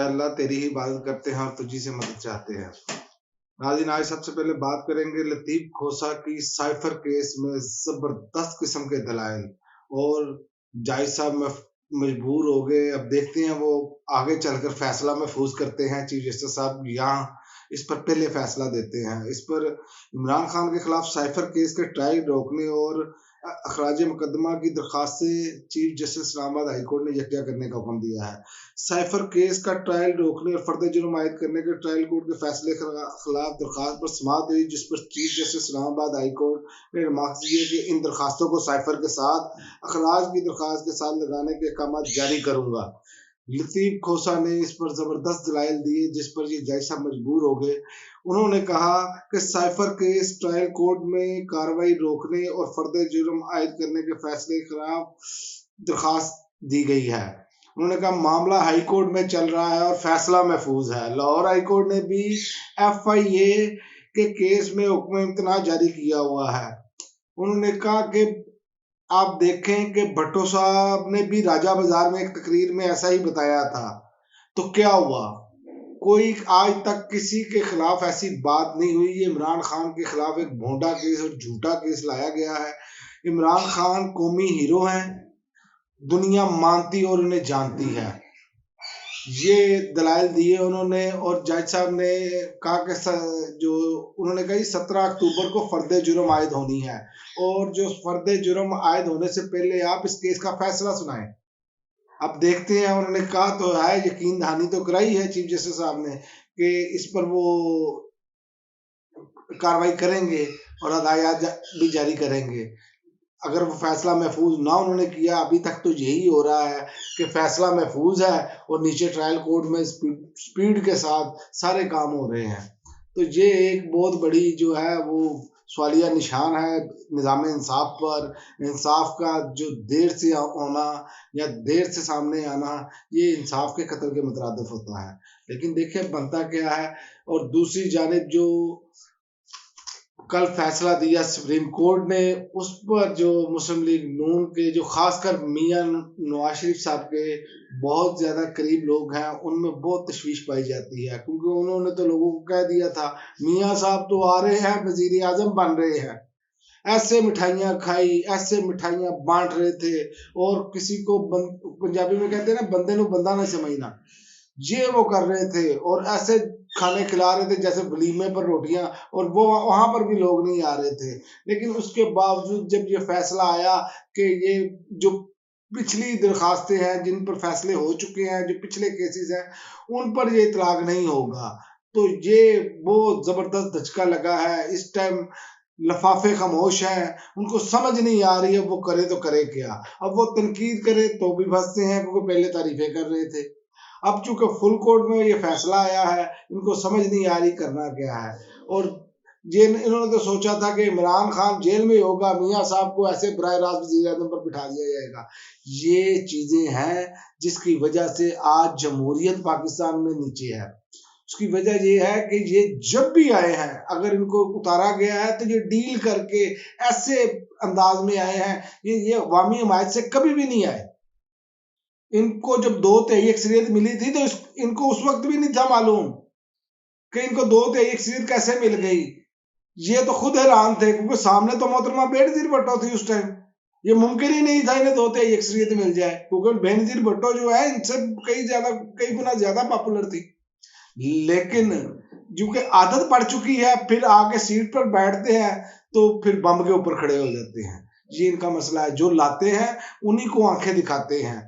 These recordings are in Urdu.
اے اللہ تیری ہی عبادت کرتے ہیں اور تجھی سے مدد چاہتے ہیں۔ ناظرین آج سب سے پہلے بات کریں گے لطیف کھوسہ کی سائفر کیس میں زبردست قسم کے دلائل، اور جائز صاحب مجبور ہو گئے۔ اب دیکھتے ہیں وہ آگے چل کر فیصلہ محفوظ کرتے ہیں، چیف جسٹس صاحب یہاں اس پر پہلے فیصلہ دیتے ہیں۔ اس پر عمران خان کے خلاف سائفر کیس کے ٹرائل روکنے اور اخراج مقدمہ کی درخواست سے چیف جسٹس اسلام آباد ہائی کورٹ نے یکجا کرنے کا حکم دیا ہے۔ سائفر کیس کا ٹرائل روکنے اور فرد جرم عائد کرنے کے ٹرائل کورٹ کے فیصلے کے خلاف درخواست پر سماعت ہوئی، جس پر چیف جسٹس اسلام آباد ہائی کورٹ نے ریمارکس دیے کہ ان درخواستوں کو سائفر کے ساتھ اخراج کی درخواست کے ساتھ لگانے کے احکامات جاری کروں گا۔ لطیف کھوسہ نے اس پر زبردست دلائل دیے، جس پر یہ جج صاحب مجبور ہو گئے۔ انہوں نے کہا کہ سائفر کیس ٹرائل کورٹ میں کارروائی روکنے اور فرد جرم عائد کرنے کے فیصلے کے خلاف درخواست دی گئی ہے۔ انہوں نے کہا معاملہ ہائی کورٹ میں چل رہا ہے اور فیصلہ محفوظ ہے۔ لاہور ہائی کورٹ نے بھی ایف آئی اے کے کیس میں حکم امتناع جاری کیا ہوا ہے۔ انہوں نے کہا کہ آپ دیکھیں کہ بھٹو صاحب نے بھی راجہ بازار میں ایک تقریر میں ایسا ہی بتایا تھا، تو کیا ہوا؟ کوئی آج تک کسی کے خلاف ایسی بات نہیں ہوئی۔ یہ عمران خان کے خلاف ایک بھونڈا کیس اور جھوٹا کیس لایا گیا ہے۔ عمران خان قومی ہیرو ہیں، دنیا مانتی اور انہیں جانتی ہے۔ یہ دلائل دیے انہوں نے، اور جج صاحب نے کہا کہ جو انہوں نے کہا 17 اکتوبر کو فرد جرم عائد ہونی ہے، اور جو فرد جرم عائد ہونے سے پہلے آپ اس کیس کا فیصلہ سنائیں۔ اب دیکھتے ہیں، انہوں نے کہا تو ہے، یقین دہانی تو کرائی ہے چیف جسٹس صاحب نے کہ اس پر وہ کاروائی کریں گے اور ہدایات بھی جاری کریں گے۔ اگر وہ فیصلہ محفوظ نہ انہوں نے کیا، ابھی تک تو یہی ہو رہا ہے کہ فیصلہ محفوظ ہے اور نیچے ٹرائل کورٹ میں سپیڈ کے ساتھ سارے کام ہو رہے ہیں۔ تو یہ ایک بہت بڑی جو ہے وہ سوالیہ نشان ہے نظام انصاف پر۔ انصاف کا جو دیر سے ہونا یا دیر سے سامنے آنا، یہ انصاف کے قتل کے مترادف ہوتا ہے۔ لیکن دیکھیں بنتا کیا ہے۔ اور دوسری جانب جو کل فیصلہ دیا سپریم کورٹ نے، اس پر جو مسلم لیگ نون کے جو خاص کر میاں نواز شریف صاحب کے بہت زیادہ قریب لوگ ہیں، ان میں بہت تشویش پائی جاتی ہے، کیونکہ انہوں نے تو لوگوں کو کہہ دیا تھا میاں صاحب تو آ رہے ہیں، وزیر اعظم بن رہے ہیں۔ ایسے مٹھائیاں کھائی، ایسے مٹھائیاں بانٹ رہے تھے، اور کسی کو پنجابی میں کہتے ہیں نا بندے نو بندہ نہ سمجھنا، یہ وہ کر رہے تھے، اور ایسے کھانے کھلا رہے تھے جیسے ولیمے پر روٹیاں، اور وہ وہاں پر بھی لوگ نہیں آ رہے تھے۔ لیکن اس کے باوجود جب یہ فیصلہ آیا کہ یہ جو پچھلی درخواستیں ہیں جن پر فیصلے ہو چکے ہیں، جو پچھلے کیسز ہیں، ان پر یہ اطلاق نہیں ہوگا، تو یہ بہت زبردست دھچکا لگا ہے۔ اس ٹائم لفافے خاموش ہیں، ان کو سمجھ نہیں آ رہی ہے وہ کرے تو کرے کیا۔ اب وہ تنقید کرے تو بھی بھنستے ہیں، کیونکہ پہلے تعریفیں کر رہے تھے۔ اب چونکہ فل کورٹ میں یہ فیصلہ آیا ہے، ان کو سمجھ نہیں آ رہی کرنا کیا ہے۔ اور انہوں نے تو سوچا تھا کہ عمران خان جیل میں ہوگا، میاں صاحب کو ایسے براہ راست وزیر اعظم پر بٹھا دیا جائے گا۔ یہ چیزیں ہیں جس کی وجہ سے آج جمہوریت پاکستان میں نیچے ہے۔ اس کی وجہ یہ ہے کہ یہ جب بھی آئے ہیں، اگر ان کو اتارا گیا ہے تو یہ ڈیل کر کے ایسے انداز میں آئے ہیں، یہ عوامی حمایت سے کبھی بھی نہیں آئے۔ ان کو جب 2/3 اکثریت ملی تھی تو ان کو اس وقت بھی نہیں تھا معلوم کہ ان کو 2/3 اکثریت کیسے مل گئی۔ یہ تو خود حیران تھے، کیونکہ سامنے تو محترمہ بینظیر بھٹو تھی اس ٹائم۔ یہ ممکن ہی نہیں تھا انہیں 2/3 اکثریت مل جائے، کیونکہ بینظیر بھٹو جو ہے ان سے کئی گنا زیادہ پاپولر تھی۔ لیکن کیونکہ عادت پڑ چکی ہے، پھر آ کے سیٹ پر بیٹھتے ہیں تو پھر بم کے اوپر کھڑے ہو جاتے ہیں۔ یہ ان کا مسئلہ ہے، جو لاتے ہیں انہی کو آنکھیں دکھاتے ہیں،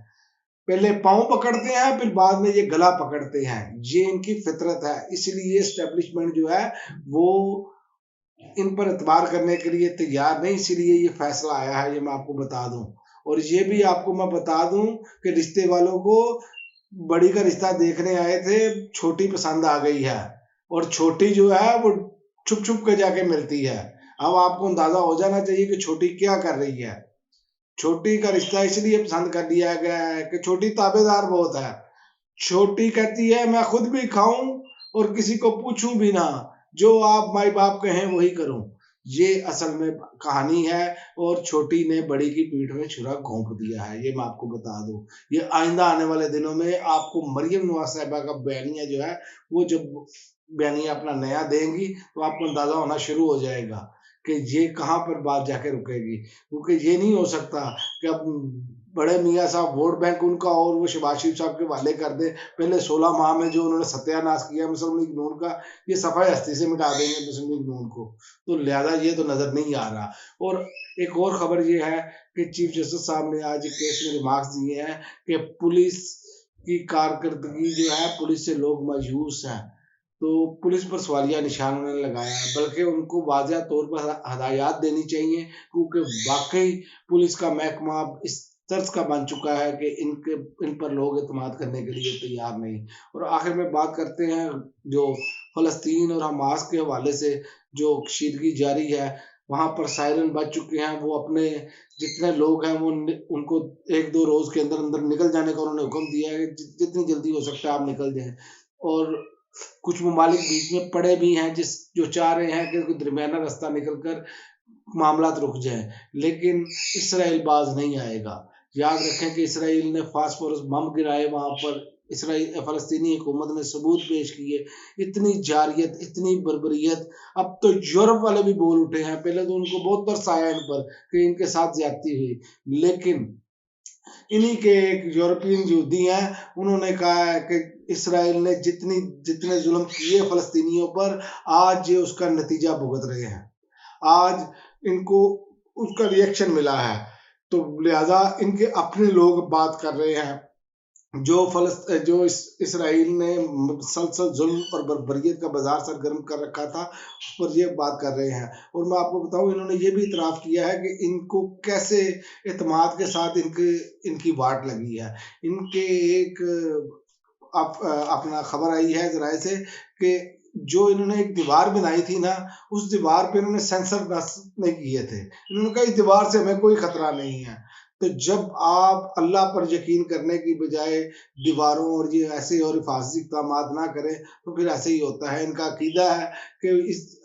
پہلے پاؤں پکڑتے ہیں پھر بعد میں یہ گلا پکڑتے ہیں۔ یہ ان کی فطرت ہے، اس لیے اسٹیبلشمنٹ جو ہے وہ ان پر اعتبار کرنے کے لیے تیار نہیں، اسی لیے یہ فیصلہ آیا ہے، یہ میں آپ کو بتا دوں۔ اور یہ بھی آپ کو میں بتا دوں کہ رشتے والوں کو بڑی کا رشتہ دیکھنے آئے تھے، چھوٹی پسند آ گئی ہے، اور چھوٹی جو ہے وہ چھپ چھپ کے جا کے ملتی ہے۔ اب آپ کو اندازہ ہو جانا چاہیے کہ چھوٹی کیا کر رہی ہے۔ چھوٹی کا رشتہ اس لیے پسند کر لیا گیا ہے کہ چھوٹی تابع دار بہت ہے۔ چھوٹی کہتی ہے میں خود بھی کھاؤں اور کسی کو پوچھوں بھی نہ، جو آپ مائی باپ کہیں وہی کروں۔ یہ اصل میں کہانی ہے، اور چھوٹی نے بڑی کی پیٹھ میں چھرا گھونپ دیا ہے، یہ میں آپ کو بتا دوں۔ یہ آئندہ آنے والے دنوں میں آپ کو مریم نواز صاحبہ کا بیانیہ جو ہے، وہ جب بیانیہ اپنا نیا دیں گی تو آپ کو اندازہ ہونا شروع ہو جائے گا کہ یہ کہاں پر بات جا کے رکے گی، کیونکہ یہ نہیں ہو سکتا کہ اب بڑے میاں صاحب ووٹ بینک ان کا اور وہ شہباز شریف صاحب کے حوالے کر دیں۔ پہلے 16 ماہ میں جو انہوں نے ستیہ ناش کیا مسلم لیگ نون کا، یہ صفحہ ہستی سے مٹا دیں گے مسلم لیگ نون کو، تو لہذا یہ تو نظر نہیں آ رہا۔ اور ایک اور خبر یہ ہے کہ چیف جسٹس صاحب نے آج ایک کیس میں ریمارکس دیے ہیں کہ پولیس کی کارکردگی جو ہے، پولیس سے لوگ مایوس ہیں، تو پولیس پر سوالیہ نشان انہوں نے لگایا ہے، بلکہ ان کو واضح طور پر ہدایات دینی چاہیے، کیونکہ واقعی پولیس کا محکمہ اس طرز کا بن چکا ہے کہ ان پر لوگ اعتماد کرنے کے لیے تیار نہیں۔ اور آخر میں بات کرتے ہیں جو فلسطین اور حماس کے حوالے سے جو کشیدگی جاری ہے، وہاں پر سائرن بج چکے ہیں، وہ اپنے جتنے لوگ ہیں وہ ان کو 1-2 روز کے اندر اندر نکل جانے کا انہوں نے حکم دیا ہے کہ جتنی جلدی ہو سکتا ہے آپ نکل جائیں۔ اور کچھ ممالک بیچ میں پڑے بھی ہیں جو چاہ رہے ہیں کہ درمیانہ راستہ نکل کر معاملات رک جائیں، لیکن اسرائیل باز نہیں آئے گا۔ یاد رکھیں کہ اسرائیل نے فاسفورس بم گرائے وہاں پر، فلسطینی حکومت نے ثبوت پیش کیے، اتنی جارحیت، اتنی بربریت۔ اب تو یورپ والے بھی بول اٹھے ہیں، پہلے تو ان کو بہت ترس آیا ان پر کہ ان کے ساتھ زیادتی ہوئی، لیکن انہی کے ایک یورپین یہودی ہیں، انہوں نے کہا ہے کہ اسرائیل نے جتنے ظلم کیے فلسطینیوں پر، آج یہ اس کا نتیجہ بھگت رہے ہیں، آج ان کو اس کا ریئیکشن ملا ہے، تو لہذا ان کے اپنے لوگ بات کر رہے ہیں۔ جو اسرائیل نے مسلسل ظلم اور بربریت کا بازار سرگرم کر رکھا تھا، اس پر یہ بات کر رہے ہیں۔ اور میں آپ کو بتاؤں، انہوں نے یہ بھی اعتراف کیا ہے کہ ان کو کیسے اعتماد کے ساتھ ان کی واٹ لگی ہے۔ ان کے ایک اپنا خبر آئی ہے ذرائع سے کہ جو انہوں نے ایک دیوار بنائی تھی نا، اس دیوار پہ انہوں نے سینسر نصب نہیں کیے تھے، انہوں نے کہا اس دیوار سے ہمیں کوئی خطرہ نہیں ہے۔ تو جب آپ اللہ پر یقین کرنے کی بجائے دیواروں اور یہ ایسے اور حفاظتی اقدامات نہ کریں تو پھر ایسے ہی ہوتا ہے۔ ان کا عقیدہ ہے کہ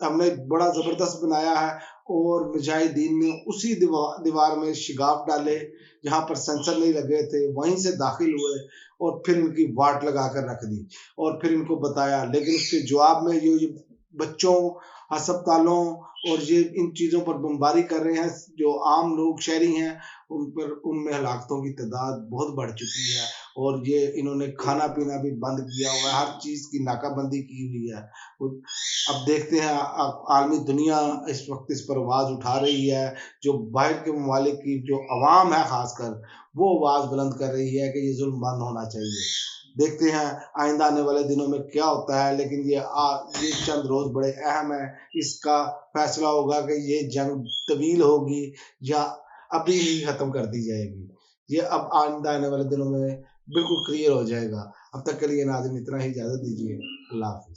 ہم نے بڑا زبردست بنایا ہے، اور مجاہدین نے اسی دیوار میں شگاف ڈالے جہاں پر سینسر نہیں لگے تھے، وہیں سے داخل ہوئے اور پھر ان کی واٹ لگا کر رکھ دی اور پھر ان کو بتایا، لیکن اس کے جواب میں یہ بچوں، ہسپتالوں اور یہ ان چیزوں پر بمباری کر رہے ہیں، جو عام لوگ شہری ہیں ان میں ہلاکتوں کی تعداد بہت بڑھ چکی ہے، اور یہ انہوں نے کھانا پینا بھی بند کیا ہوا ہے، ہر چیز کی ناکہ بندی کی ہوئی ہے۔ اب دیکھتے ہیں، عالمی دنیا اس وقت اس پر آواز اٹھا رہی ہے، جو باہر کے ممالک کی جو عوام ہے خاص کر، وہ آواز بلند کر رہی ہے کہ یہ ظلم بند ہونا چاہیے۔ دیکھتے ہیں آئندہ آنے والے دنوں میں کیا ہوتا ہے، لیکن یہ چند روز بڑے اہم ہیں، اس کا فیصلہ ہوگا کہ یہ جنگ طویل ہوگی یا ابھی ہی ختم کر دی جائے گی۔ یہ اب آئندہ آنے والے دنوں میں بالکل کلیئر ہو جائے گا۔ اب تک کے لیے ناظرین اتنا ہی، اجازت دیجیے، اللہ حافظ۔